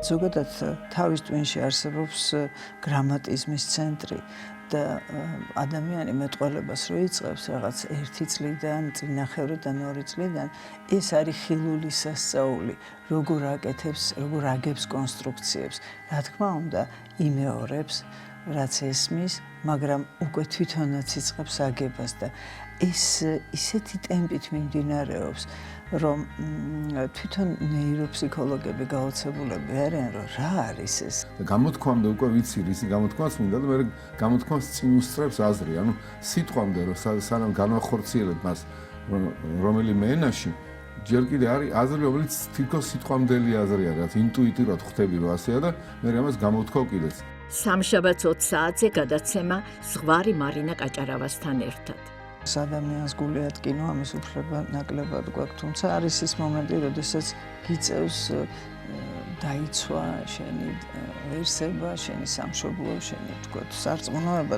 ზოგადად თავის ტვინში არსებობს გრამატიზმის ცენტრი და ადამიანი მეტყველებას რო იწყებს რაღაც 1 წლიდან, წინახევრიდან 2 წლიდან, ეს არის ხილული სასწაული, როგორ აგებს კონსტრუქციებს. რა თქმა უნდა, იმეორებს, რაც ესმის, მაგრამ უკვე თვითონაც იწყებს აგებას და ეს ისეთი ტემპით მიმდინარეობს, რომ თვითონ ნეიროფსიქოლოგები გაოცებულები არიან, რომ რა არის ეს. გამოთქვამდე უკვე ვიცი, ისი გამოთქვას მინდა და მე გამოთქვას წინ უსწრებს აზრი, ანუ სიტყვამდე რომ სანამ განვახორციელებ მას რომელიმე ენაში, ჯერ კიდე არის აზრი, რომელიც თითქოს სიტყვამდელი აზრია, რაც ინტუიტიურად ხვდები რომ ასეა და მე ამას გამოთქვავ კიდეც. სამშაბათს 20 საათზე გადაცემა ზღვარი მარინა კაჭარავასთან ერთად. ადამიანს გული ატკინო, ამის უფლება ნაკლებად გვაქვს, თუმცა არის ის მომენტი, როდესაც გიწევს დაიცვა შენი ვერსება, შენი სამშობლო, შენი თქო სარწმუნოება.